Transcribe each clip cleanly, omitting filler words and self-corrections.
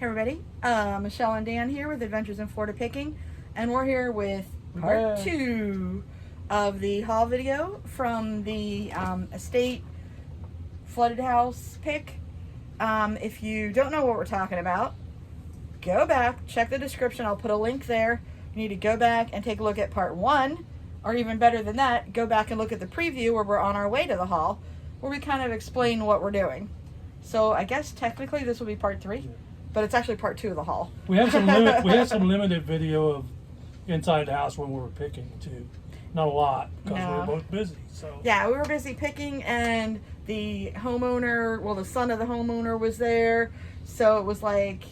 Hey everybody, Michelle and Dan here with Adventures in Florida Picking, and we're here with part 2 of the haul video from the estate flooded house pick. If you don't know what we're talking about, go back, check the description, I'll put a link there. You need to go back and take a look at part 1, or even better than that, go back and look at the preview where we're on our way to the haul, where we kind of explain what we're doing. So I guess technically this will be part 3. But it's actually part 2 of the haul. We had some limited video of inside the house when we were picking too. Not a lot because we were both busy. So yeah, we were busy picking, and the homeowner, well, the son of the homeowner was there. So it was like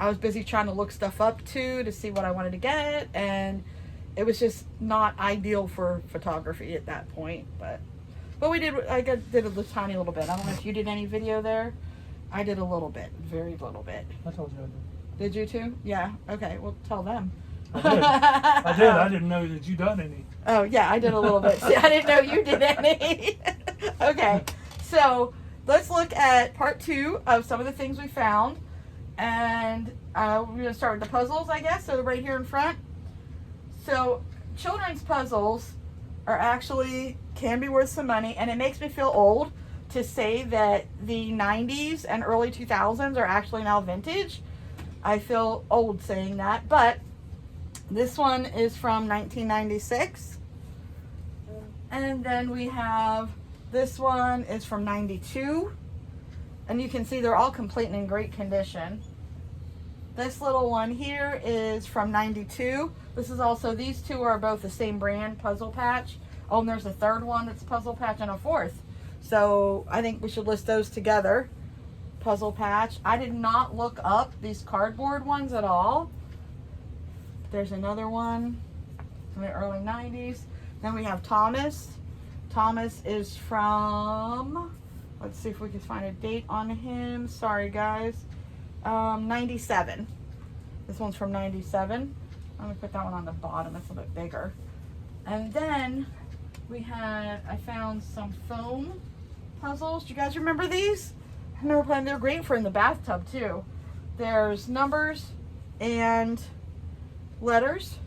I was busy trying to look stuff up too to see what I wanted to get, and it was just not ideal for photography at that point. But we did. I did a tiny little bit. I don't know if you did any video there. I did a little bit, very little bit. I told you I did. Did you too? Yeah. Okay. Well, tell them. I did. I did. I didn't know that you done any. Oh yeah, I did a little bit. See, I didn't know you did any. Okay. So let's look at part 2 of some of the things we found, and we're gonna start with the puzzles, I guess. So right here in front. So children's puzzles are actually can be worth some money, and it makes me feel old to say that the 90s and early 2000s are actually now vintage. I feel old saying that, but this one is from 1996. And then we have this one is from 92. And you can see they're all complete and in great condition. This little one here is from 92. This is also, these two are both the same brand, Puzzle Patch. Oh, and there's a third one that's Puzzle Patch, and a fourth. So I think we should list those together. Puzzle Patch. I did not look up these cardboard ones at all. There's another one from the early 90s. Then we have Thomas. Thomas is from, let's see if we can find a date on him. Sorry guys. 97. This one's from 97. I'm gonna put that one on the bottom. It's a bit bigger. And then I found some foam puzzles. Do you guys remember these? I remember playing. They're great for in the bathtub too. There's numbers and letters.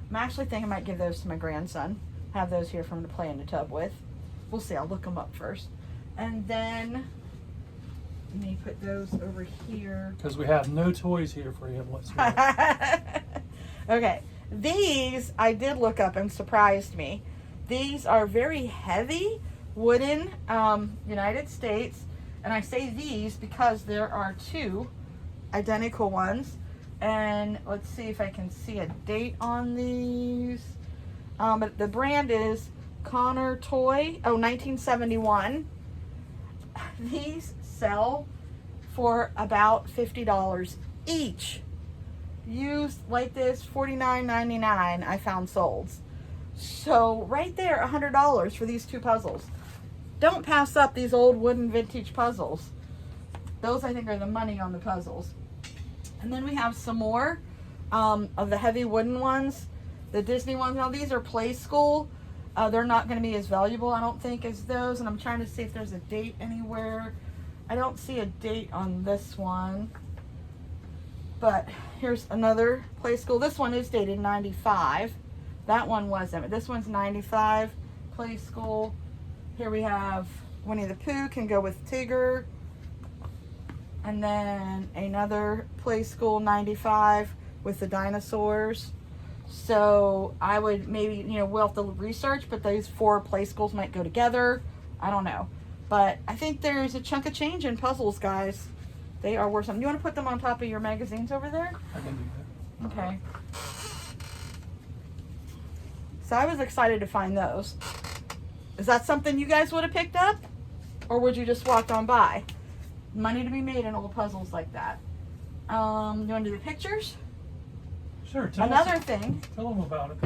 I'm actually thinking I might give those to my grandson. Have those here for him to play in the tub with. We'll see. I'll look them up first. And then let me put those over here. Because we have no toys here for him whatsoever. Okay. These I did look up and surprised me. These are very heavy wooden United States, and I say these because there are 2 identical ones, and let's see if I can see a date on these. But the brand is Connor Toy, 1971. These sell for about $50 each. Used like this, $49.99 I found sold. So right there, $100 for these 2 puzzles. Don't pass up these old wooden vintage puzzles. Those I think are the money on the puzzles. And then we have some more of the heavy wooden ones, the Disney ones. Now these are Play School. They're not going to be as valuable, I don't think, as those. And I'm trying to see if there's a date anywhere. I don't see a date on this one. But here's another Play School. This one is dated 95. That one wasn't. This one's 95. Play School. Here we have Winnie the Pooh, can go with Tigger. And then another Play School 95 with the dinosaurs. So I would maybe, we'll have to research, but those 4 Play Schools might go together. I don't know. But I think there's a chunk of change in puzzles, guys. They are worth something. You want to put them on top of your magazines over there? I can do that. Okay. So I was excited to find those. Is that something you guys would have picked up? Or would you just walk on by? Money to be made in old puzzles like that. You want to do the pictures? Sure. Tell them about it.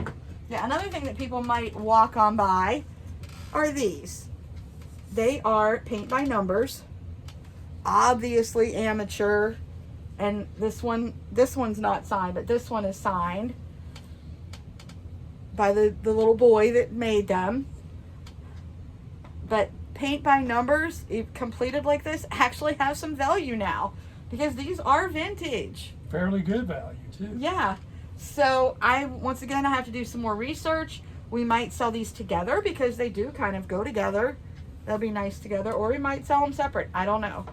Yeah, another thing that people might walk on by are these. They are paint by numbers. Obviously amateur, and this one's not signed, but this one is signed by the little boy that made them. But paint by numbers, completed like this, actually have some value now. because these are vintage. Fairly good value too. Yeah. So once again, I have to do some more research. We might sell these together because they do kind of go together. They'll be nice together, or we might sell them separate. I don't know.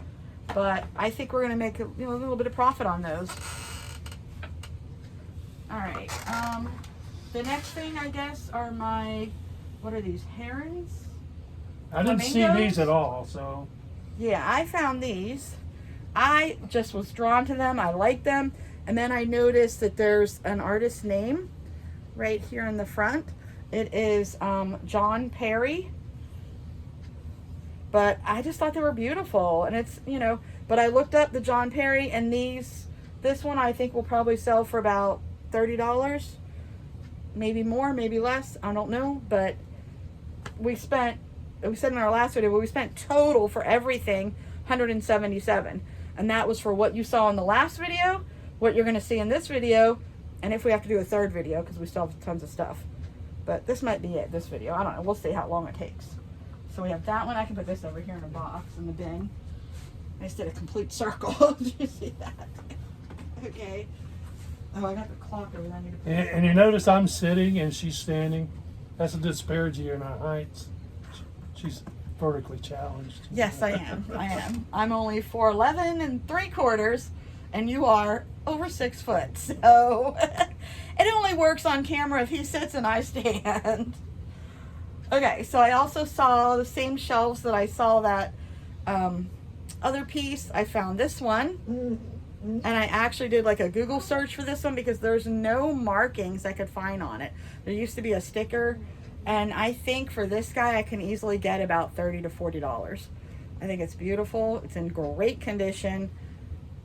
But I think we're going to make a little bit of profit on those. All right. The next thing, I guess, are what are these, herons? I didn't see Flamingos? these at all, so. Yeah, I found these. I just was drawn to them. I like them. And then I noticed that there's an artist's name right here in the front. It is John Perry. But I just thought they were beautiful. And it's, but I looked up the John Perry, and this one I think will probably sell for about $30. Maybe more, maybe less. I don't know. But we said in our last video, but we spent total for everything $177. And that was for what you saw in the last video, what you're going to see in this video, and if we have to do a third video, because we still have tons of stuff. But this might be it, this video. I don't know. We'll see how long it takes. So we have that one. I can put this over here in a box in the bin. I just did a complete circle. Did you see that? Okay. Oh, I got the clock over there. I need to put And you notice I'm sitting and she's standing. That's a disparity in our heights. She's vertically challenged. Yes, I am. I'm only 4'11 3/4, and you are over 6 foot. So it only works on camera if he sits and I stand. Okay, so I also saw the same shelves that I saw that other piece. I found this one, and I actually did like a Google search for this one because there's no markings I could find on it. There used to be a sticker. And I think for this guy, I can easily get about $30 to $40. I think it's beautiful. It's in great condition.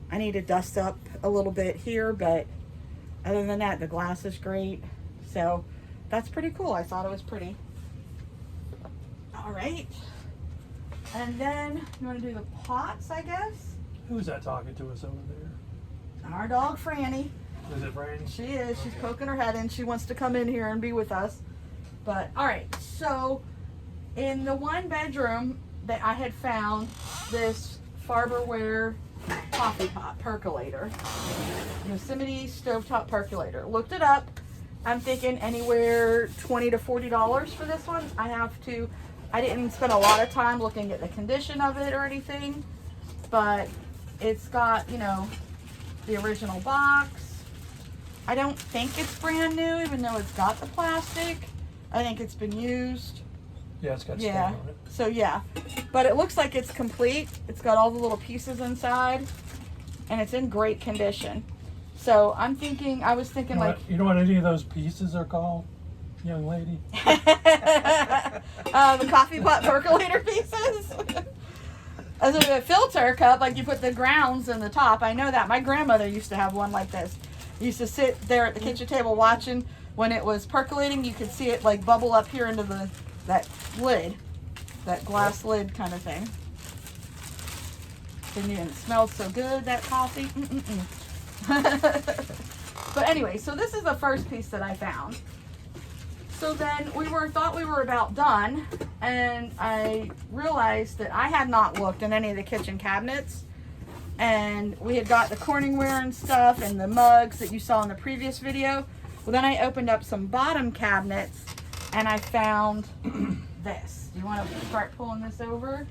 I need to dust up a little bit here, but other than that, the glass is great. So that's pretty cool. I thought it was pretty. All right. And then you want to do the pots, I guess? Who's that talking to us over there? Our dog, Franny. Is it Franny? She is. She's poking her head in. She wants to come in here and be with us. But, all right, so in the one bedroom that I had found this Farberware coffee pot percolator, Yosemite stovetop percolator. Looked it up. I'm thinking anywhere $20 to $40 for this one. I didn't spend a lot of time looking at the condition of it or anything, but it's got, the original box. I don't think it's brand new, even though it's got the plastic. I think it's been used. Yeah, it's got stain on it. So yeah, but it looks like it's complete. It's got all the little pieces inside, and it's in great condition. So I was thinking You know what any of those pieces are called, young lady? the coffee pot percolator pieces. As a filter cup, like you put the grounds in the top. I know that. My grandmother used to have one like this. Used to sit there at the kitchen table watching. When it was percolating, you could see it like bubble up here into that lid, that glass lid kind of thing. And it smells so good, that coffee. But anyway, so this is the first piece that I found. So then we thought we were about done, and I realized that I had not looked in any of the kitchen cabinets, and we had got the Corningware and stuff and the mugs that you saw in the previous video. Well, then I opened up some bottom cabinets, and I found this. Do you want to start pulling this over?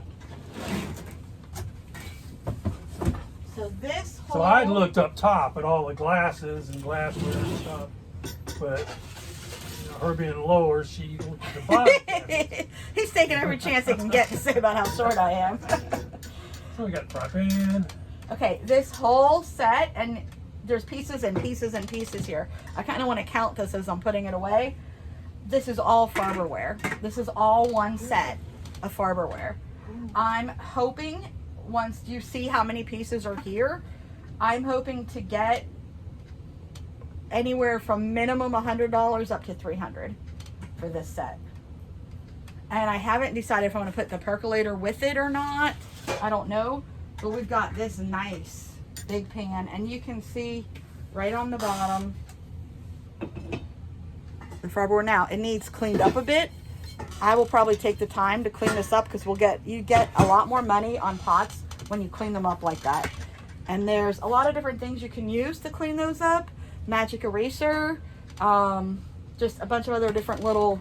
So this whole... So I looked up top at all the glasses and glassware and stuff, but her being lower, she looked at the bottom. He's taking every chance he can get to say about how short I am. So we got fry pan. Okay, this whole set, and there's pieces and pieces and pieces here. I kind of want to count this as I'm putting it away. This is all Farberware. This is all one set of Farberware. I'm hoping, once you see how many pieces are here, I'm hoping to get anywhere from minimum $100 up to $300 for this set. And I haven't decided if I'm going to put the percolator with it or not. I don't know. But we've got this nice big pan, and you can see right on the bottom the Farberware. Now it needs cleaned up a bit. I will probably take the time to clean this up because you get a lot more money on pots when you clean them up like that. And there's a lot of different things you can use to clean those up. Magic eraser, just a bunch of other different little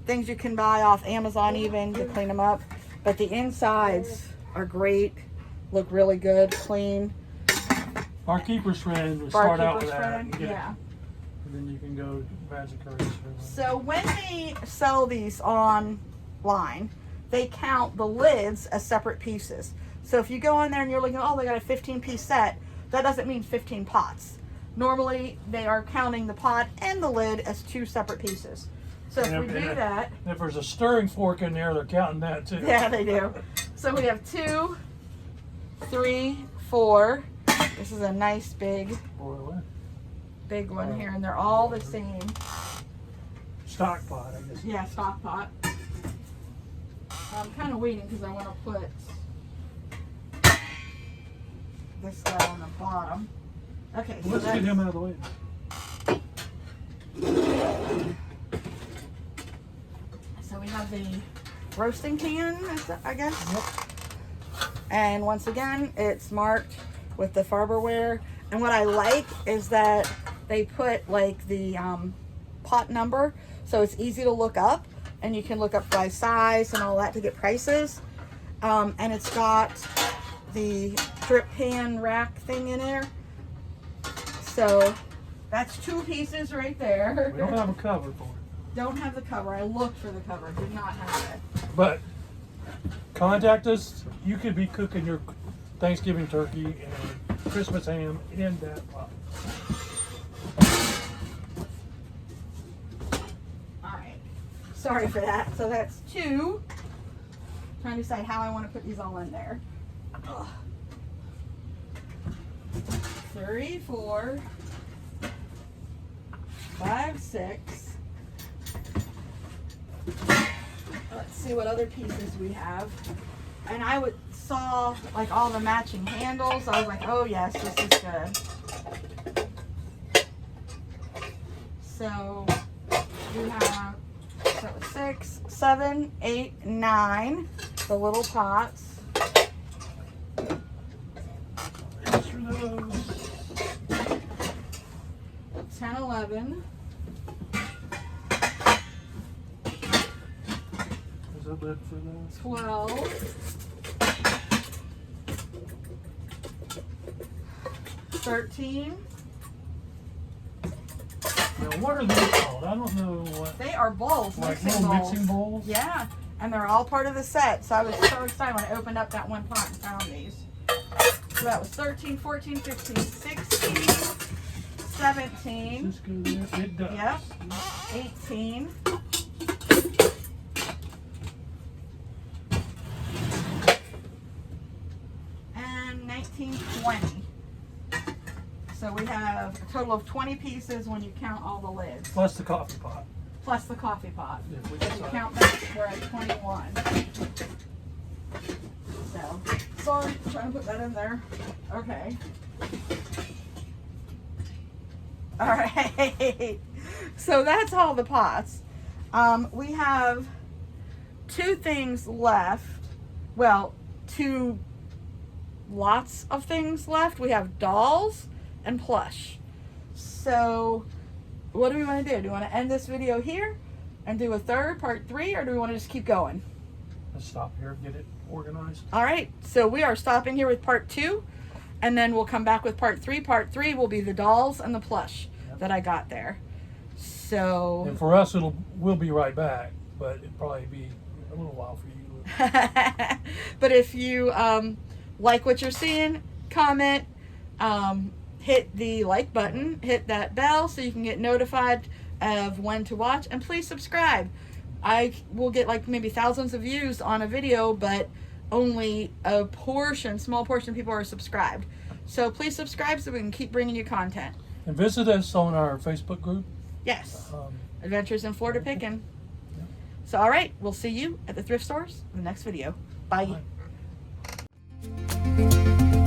things you can buy off Amazon even to clean them up. But the insides are great, look really good, clean. Barkeeper's Friend, we start out with that. Friend, and get it. yeah. And then you can go Magic Eraser. So when they sell these online, they count the lids as separate pieces. So if you go in there and you're looking, oh, they got a 15-piece set, that doesn't mean 15 pots. Normally, they are counting the pot and the lid as 2 separate pieces. So if we do that... If there's a stirring fork in there, they're counting that too. Yeah, they do. So we have 2, 3, 4. This is a nice big one here, and they're all the same. Stock pot, I guess. Yeah, stock pot. I'm kind of waiting because I want to put this guy on the bottom. Okay, so let's get him out of the way. So we have the roasting pan, I guess. Yep. And once again, it's marked with the Farberware. And what I like is that they put like the pot number, so it's easy to look up, and you can look up by size and all that to get prices. And it's got the drip pan rack thing in there. So that's 2 pieces right there. We don't have a cover for it. Don't have the cover. I looked for the cover. Did not have it. But contact us. You could be cooking your Thanksgiving turkey and Christmas ham in that pot. Alright. Sorry for that. So that's 2. Trying to decide how I want to put these all in there. Ugh. 3, 4, 5, 6. Let's see what other pieces we have. And I saw like all the matching handles. I was like, oh yes, this is good. So we have 6, 7, 8, 9. The little pots. 10, 11. Is that lid for those? 12. 13. Now, what are these called? I don't know what. They are bowls, Like mixing little bowls. mixing bowls? Yeah, and they're all part of the set. So I was so excited when I opened up that one pot and found these. So that was 13, 14, 15, 16, 17. Does this go there? It does. Yep. 18. And 19, 20. So we have a total of 20 pieces when you count all the lids. Plus the coffee pot. Plus the coffee pot. If we If you decide. count that, we're at 21. So, sorry, trying to put that in there. Okay. All right. So that's all the pots. We have 2 things left. Well, 2 lots of things left. We have dolls and plush. So what do we want to do? Do we want to end this video here and do a third, part 3, or do we want to just keep going? Let's stop here and get it organized. All right, so we are stopping here with part 2, and then we'll come back with part 3. Part 3 will be the dolls and the plush that I got there. So And for us, we'll be right back, but it'll probably be a little while for you. but if you like what you're seeing, comment, hit the like button, hit that bell so you can get notified of when to watch, and please subscribe. I will get like maybe thousands of views on a video, but only a small portion of people are subscribed. So please subscribe so we can keep bringing you content. And visit us on our Facebook group. Yes. Adventures in Florida Pickin'. Yeah. So all right, we'll see you at the thrift stores in the next video. Bye. Bye.